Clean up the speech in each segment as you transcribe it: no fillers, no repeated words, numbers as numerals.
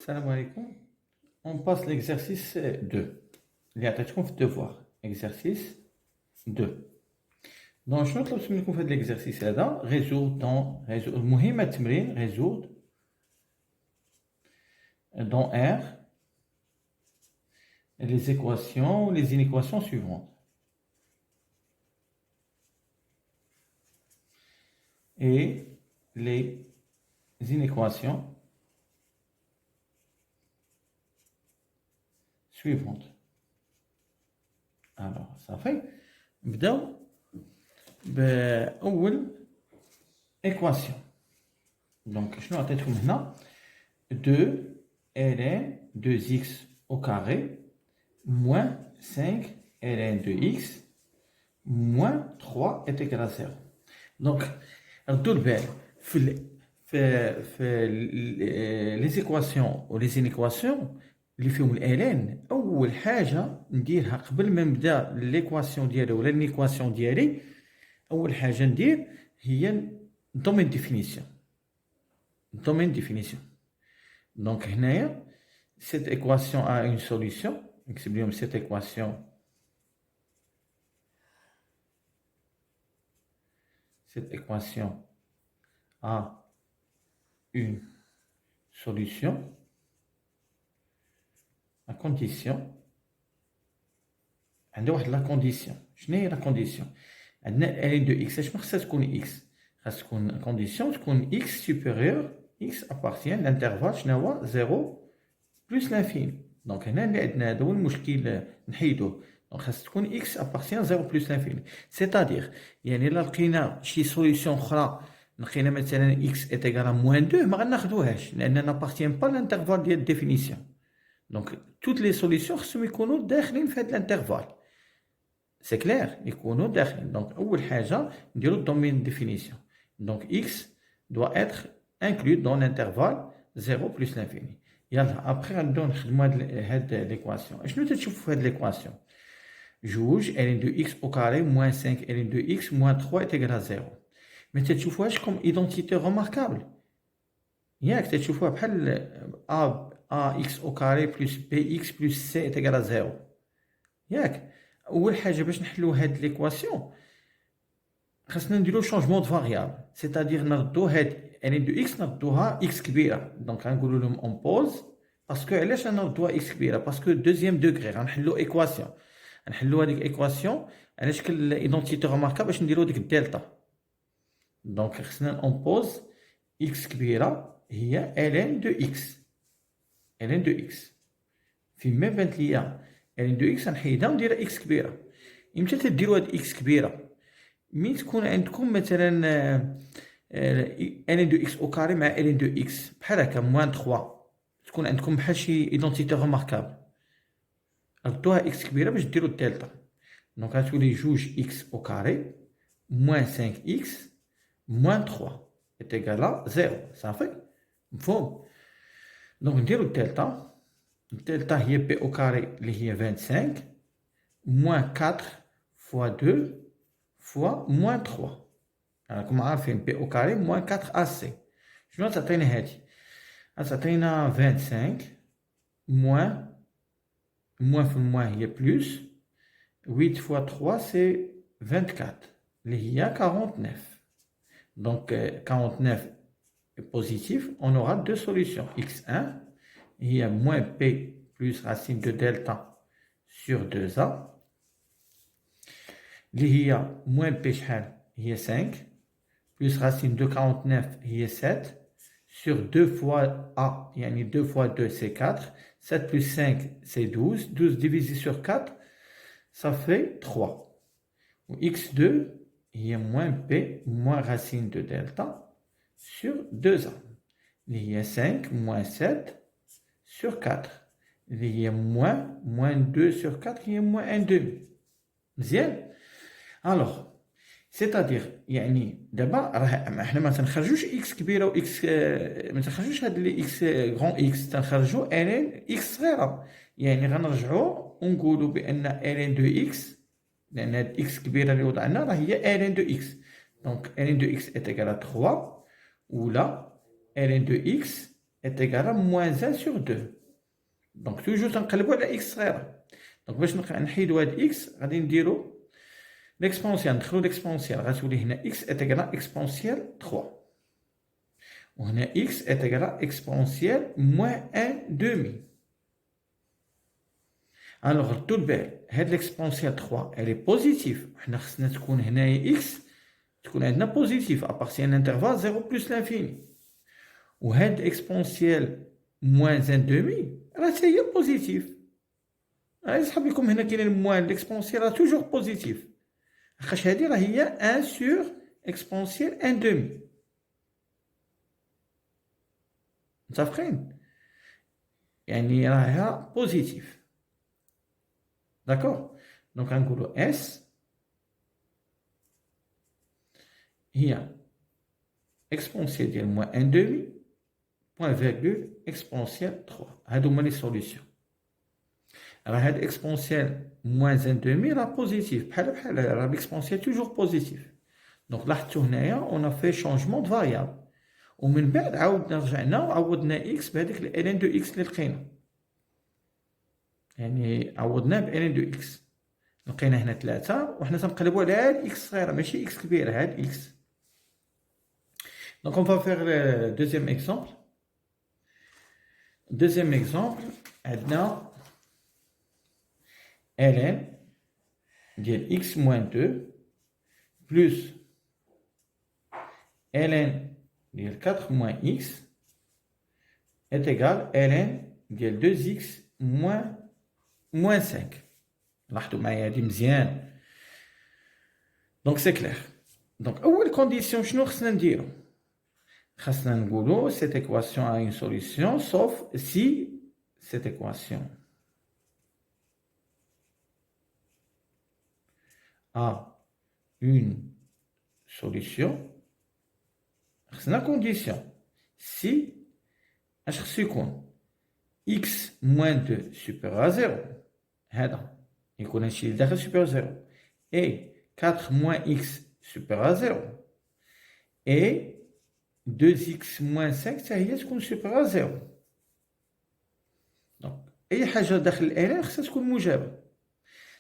Salam alaikum. On passe l'exercice 2. Il y a un devoir. Exercice 2. Donc, je نطلب منكم في هذا l'exercice هذا résoudre المهم التمرين résoudre dans R les équations ou les inéquations suivantes. Et les inéquations suivantes. Alors, ça fait. نبداو بأول équation. Donc, شنو عطيتكم هنا 2 ln 2x au carré moins 5 ln 2x moins 3 est égal à 0. Donc, ردوا البال في les équations ou les inéquations اللي فيهم الالان اول حاجه نديرها قبل ما نبدا ليكواسيون ديالي ولا ليكواسيون ديالي اول حاجه ندير هي دومين ديفينيسيون دونك هنايا cette équation a une solution نكتب لهم cette équation a une solution à condition عندنا واحد لا كونديسيون. شنو هي لا كونديسيون؟ عندنا ln دو x. اش ما خصها تكون x؟ خاص تكون كونديسيون تكون x supérieur x appartient l'intervalle شنو هو 0 plus l'infini. دونك هنا اللي عندنا هذا هو المشكل نحيدوه. دونك خاص تكون x appartient 0 plus l'infini. سيتادير يعني الا لقينا شي سوليسيون اخرى لقينا مثلا x est égal à moins 2 ما غناخذوهاش لان n'appartient pas l'intervalle ديال الديفينيسيون. Donc, toutes les solutions sont داخلين في هذا الانترفال. C'est clair, يكونوا داخلين. Donc, أول حاجة نديرو الدومين ديفينيسيون. Donc, x doit être inclus dans l'intervalle 0 plus l'infini. يلا après غنبداو نخدمو هاد l'équation. شنو تتشوفوا في هاد l'équation؟ جوج ln de x au carré moins 5 ln de x moins 3 est égal à 0. Mais تتشوفوهاش comme identité remarquable. ياك تتشوفوها بحال ax au carré plus bx plus c est égal à 0. ياك اول حاجه باش نحلو هاد ليكواسيون خاصنا نديرو شونجمون دو فاريابل سيتادير نردو هاد ان دو اكس نردوها اكس كبيره. دونك غنقولوا لهم اون بوز باسكو علاش نردوها اكس كبيره باسكو دوزيام دوغري غنحلو ايكواسيون نحلو هذيك ايكواسيون علاش كل ايدونتيتي روماركا باش نديرو ديك الدلتا. دونك خصنا اون بوز اكس كبيره هي ln دو اكس ln دو اكس فيما بانت ليا ln دو اكس نحيدها ونديرها اكس كبيره. امتى تديروا هاد اكس كبيره؟ مين تكون عندكم مثلا ln دو اكس او كاري مع ln دو اكس بحال هكا موان 3 تكون عندكم بحال شي ايدونتيتي روماركابل ردوها اكس كبيره باش ديروا الدلتا. دونك غتولي جوج اكس او كاري موان 5 اكس موان 3 est égal à 0. صافي مفهوم؟ دونك نديرو الدلتا. الدلتا هي بي او كاري اللي هي 25 موان 4 فوا 2 فوا موان 3. راكم عارفين بي او كاري موان 4 سي. شنو تعطينا هادي؟ تعطينا 25 موان في الموان هي بلوس 8 فوا 3 سي 24 اللي هي 49. Donc 49 est positif, on aura deux solutions. x1, il y a moins p plus racine de delta sur 2a. Il y a moins p, il y a 5, plus racine de 49, il y a 7, sur 2 fois a, il y a 2 fois 2, c'est 4, 7 plus 5, c'est 12, 12 divisé sur 4, ça fait 3. Ou x2, il y a moins p, moins racine de delta, sur 2a. Il y a 5 moins 7 sur 4. Il y a moins 2 sur 4, il y a moins 1 demi. مزيان. Alors, c'est-à-dire يعني دابا راه حنا ما تنخرجوش اكس كبيره و اكس ما تنخرجوش هاد لي اكس غون اكس تنخرجو ان اكس صغيره. يعني غنرجعوا ونقولوا بان ln دو اكس لان هاد اكس كبيره اللي وضعنا راه هي ln دو اكس. دونك ln دو اكس est égal à 3 ou là ln de x est égal à moins 1 sur 2. Donc toujours تنقلبوا على x صغيرة. Donc باش نحيدوا هاد x غادي نديروا l'exponentielle, ندخلوا l'exponentielle غتولي هنا x est égal à exponentielle 3. وهنا x est égal à exponentielle moins 1 demi. Alors ردوا البال هاد l'exponentielle 3 elle est positive. حنا خصنا تكون هنايا x تكون عندنا بوزيتيف ابارتيان انترفال 0 بلس لانفيني. وهاد اكسبونسيال موان ان دومي راه حتى هي بوزيتيف. يسحب لكم هنا كاين الموان الاكسبونسيال راه توجور بوزيتيف لاخاطش هادي راه هي 1 سور اكسبونسيال ان دومي. متفقين؟ يعني راها بوزيتيف. داكور. دونك غنقولوا اس هي exponentielle ديال moins 1 demi point virgule exponentielle 3. هادو هما لي سوليسيون. راه هاد اكسبونسيال moins 1 demi راه بوزيتيف بحال راه الاكسبونسيال توجور بوزيتيف. دونك لاحظتوا هنايا اون في شونجمون دو فاريابل ومن بعد عاودنا رجعنا وعوضنا اكس بهذيك الان دو اكس اللي لقينا. يعني عوضناه بان دو اكس لقينا هنا 3 وحنا تنقلبوا على هاد اكس صغيره ماشي اكس كبيره هاد اكس. Donc on va faire le deuxième exemple. Deuxième exemple, maintenant, ln de x moins 2 plus ln de 4 moins x est égal à ln de 2x moins 5. لاحظوا معايا هادي مزيان. Donc c'est clair. Donc أول condition شنو خصنا نديرو؟ خاصنا نقولوا cette équation a une solution sauf si cette équation a une solution. خاصنا condition si اش خصو يكون x moins 2 supérieur à 0 هذا يكون هادشي اللي داخل supérieur à 0 et 4 moins x supérieur à 0 et 2x moins 5 حتى هي تكون supérieur à 0. دونك اي حاجه داخل الالين خصها تكون موجبه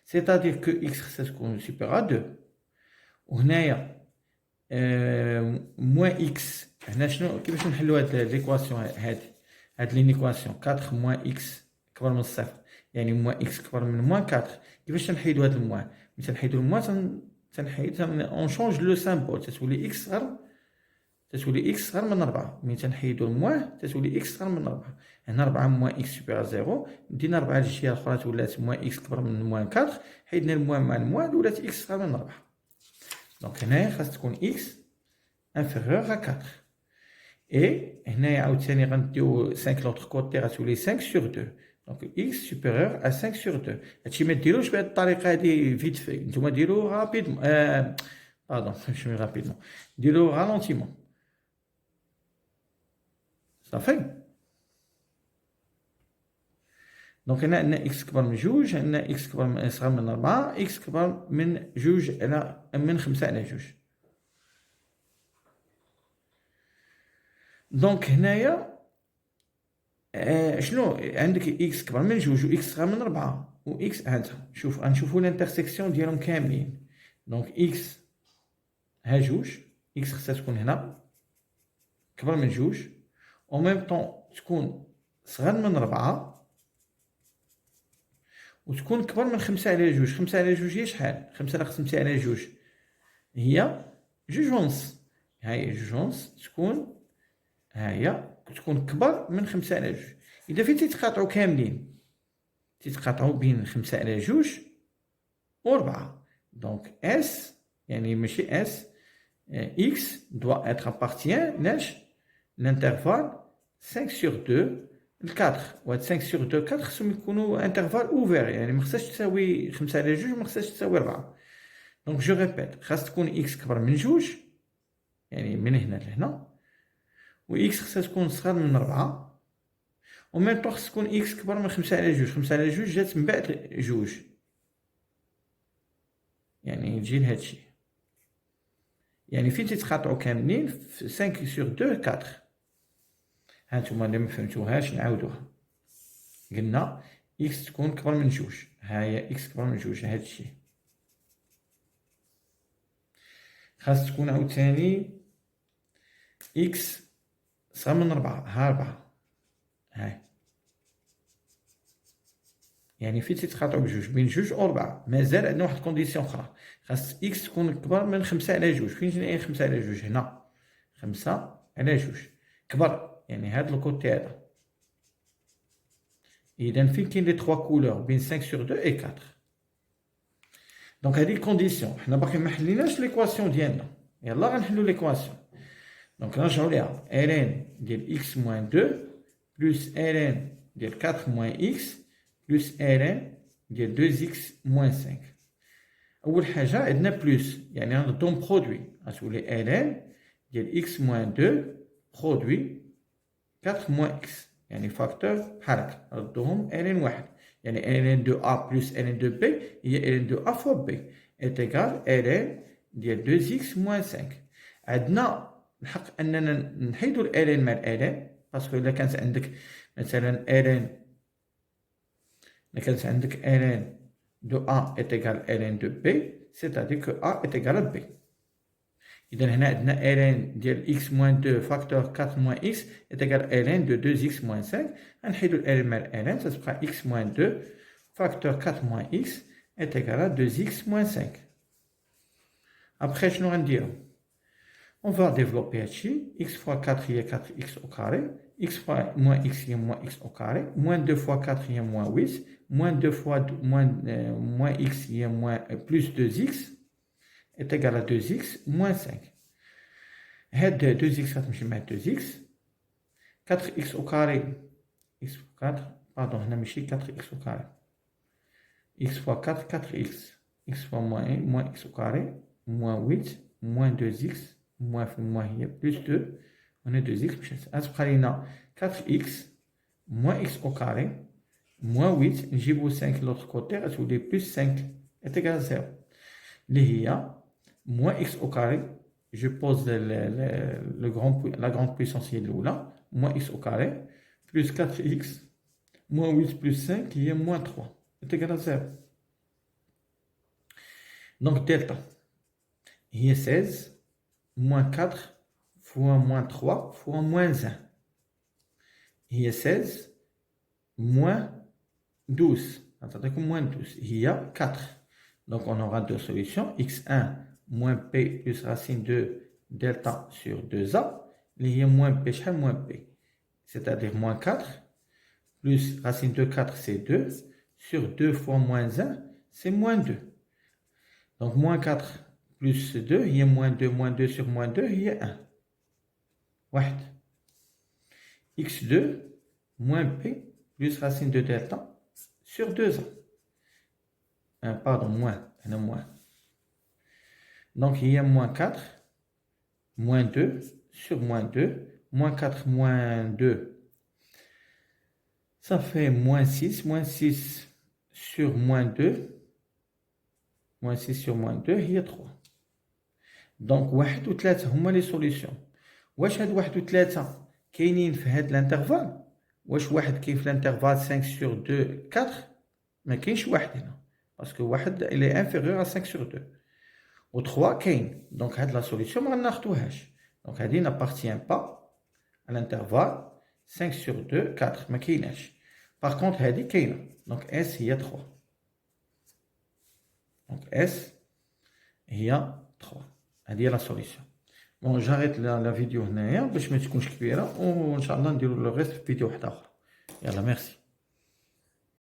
c'est-à-dire que x خصها تكون supérieur à 2 وهنايا moins x هنا شنو كيفاش نحلوا هاد ليكواسيون هاد لينيكواسيون 4 moins x كبر من الصفر يعني moins x كبر من moins 4. كيفاش تنحيدوا هاد الموان؟ ملي تنحيدوا الموان تنحيد اون شونج لو سامبول تتولي x صغر تتولي x صغر من 4. ملي تنحيدوا الموان تتولي x صغر من 4. هنا 4 موان x سوبيريور 0 دينا 4 للجهه الاخرى ولات موان x كبر من موان 4 حيدنا الموان مع الموان ولات x صغر من 4. دونك هنايا خاص تكون x inférieur à 4 et هنايا عاوتاني غنديو 5 لوطر كوتي غتولي 5 sur 2. دونك x supérieur à 5 sur 2. هادشي ما ديروش بهاد الطريقه هادي فيت في نتوما ديرو رابيدمون باردون ماشي رابيدمون ديرو رالونتيمون صافي. دونك هنا عندنا x كبر من جوج عندنا x كبر من صغر من 4 x كبر من جوج على من 5 على جوج. دونك هنايا شنو عندك x كبر من جوج و x صغر من 4 و x هانتا شوف غنشوفو الانترسيكسيون ديالهم كاملين. دونك x ها جوج x خصها تكون هنا كبر من جوج او ميم طون تكون صغر من 4 وتكون كبر من 5 على جوج. 5 على جوج هي شحال؟ 5 على قسمتي على جوج هي جوج ونص. هاهي جوج ونص تكون هاهي تكون كبر من 5 على جوج. اذا فين تيتقاطعوا كاملين تيتقاطعوا بين 5 على جوج و 4. دونك اس يعني ماشي اس x doit être appartient لاش l'intervalle 5 sur 2 ل 4 و 5 sur 2 4 خصهم يكونوا انترفال اوفير يعني ما خصهاش تساوي 5 على جوج ما خصهاش تساوي 4. دونك جو ريبيت خاص تكون x كبر من جوج يعني من هنا لهنا و x خصها تكون صغر من 4 و ميم طون خص تكون x كبر من 5 على جوج. 5 على جوج جات من بعد جوج يعني تجي لهادشي يعني فين تيتقاطعوا كاملين 5 sur 2 4. هانتوما اللي ما فهمتوهاش نعاودوها. قلنا إكس تكون كبر من جوج، هاهي إكس كبر من جوج هادشي. خاص تكون عاوتاني إكس صغر من 4، ها 4 هاي. يعني فين تيتقاطعو بجوج بين جوج و 4 مازال عندنا واحد الكونديسيون أخرى، خاص إكس تكون كبر من 5 على جوج. فين جينا 5 على جوج؟ هنا 5 على جوج كبر، يعني هاد الكوتي هذا. إذا فين كاين لي 3 كولور بين 5 sur 2 et 4. دونك هادي الكونديسيون. حنا باقي ما حليناش ليكواسيون ديالنا، يلا غنحلو ليكواسيون. دونك نرجعو ليها ln ديال إكس موان 2 بلس ln ديال 4 موان إكس بلس ln ديال 2x موان 5. أول حاجة عندنا بلس، يعني غنردهم برودوي، غتولي ln ديال إكس موان 2 برودوي 4 موان إكس، يعني فاكتور بحال هكا نردوهم ln واحد، يعني ln دو A بلس ln دو B هي ln دو A فوا B est égal ln ديال 2x موان 5. عندنا الحق أننا نحيدو ln مع ln، باسكو إلا كانت عندك مثلا ln، إلا كانت عندك ln دو A est égal ln دو B، c'est-à-dire que A est égal à B. إذا هنا عندنا ln ديال x موان 2 فاكتور 4 موان x est égal ln دو 2x موان 5. غنحيدو ln مع ln، تتبقى x موان 2 فاكتور 4 موان x est égal à 2x موان 5. Après شنو غنديرو؟ On va développer هادشي. x fois 4 هي 4x au carré، x fois moins x هي moins x au carré، moins 2 fois 4 هي moins 8، moins 2 fois moins x هي moins plus 2x est égal à 2x moins 5. هاد 2x غتمشي مع 2x، 4x au carré، x fois 4 باردون هنا ماشي 4x au carré، x fois 4 4x، x fois moins 1 moins x au carré moins 8 moins 2x moins في moins هي plus 2 هنا 2x مشات، غتبقى لينا 4x moins x au carré moins 8 نجيبو 5 لوطخ كوتي غتولي plus 5 est égal à 0 اللي هي moins x au carré. Je pose la grande puissance هي الأولى، moins x au carré plus 4x moins 8 plus 5 هي moins 3 est égal à 0. Donc delta هي 16 moins 4 fois moins 3 fois moins 1 هي 16 moins 12 غتعطيكم moins 12 هي 4. Donc on aura deux solutions, x1 moins p plus racine de delta sur 2a اللي هي moins p شحال moins p, c'est-à-dire moins 4 plus racine de 4 c'est 2 sur 2 fois moins 1 c'est moins 2. Donc moins 4 plus 2 هي moins 2 sur moins 2 هي 1 واحد. x2 moins p plus racine de delta sur 2a. Pardon, moins, moins. Donc il y a moins 4, moins 2 sur moins 2, moins 4 moins 2, ça fait moins 6 sur moins 2, moins 6 sur moins 2, il y a 3. Donc 1 و 3 هما les solutions. واش هاد 1 و 3 كاينين في هاد الانترفال؟ واش واحد كاين في الانترفال 5 sur 2 4؟ ما كاينش واحد هنا. Parce que 1 il est inférieur à 5 sur 2. Au 3 كاين. Donc هاد la solution ما غناخدوهاش. Donc هادي n'appartient pas à l'intervalle 5 sur 2 4 ما كايناش. Par contre هادي كاينه. Donc S هي 3. Donc S هي 3. هادي هي la solution. Bon j'arrête la vidéo هنايا باش ما تكونش كبيره وان شاء الله نديرو لو ريست في فيديو واحده اخرى. يلا ميرسي.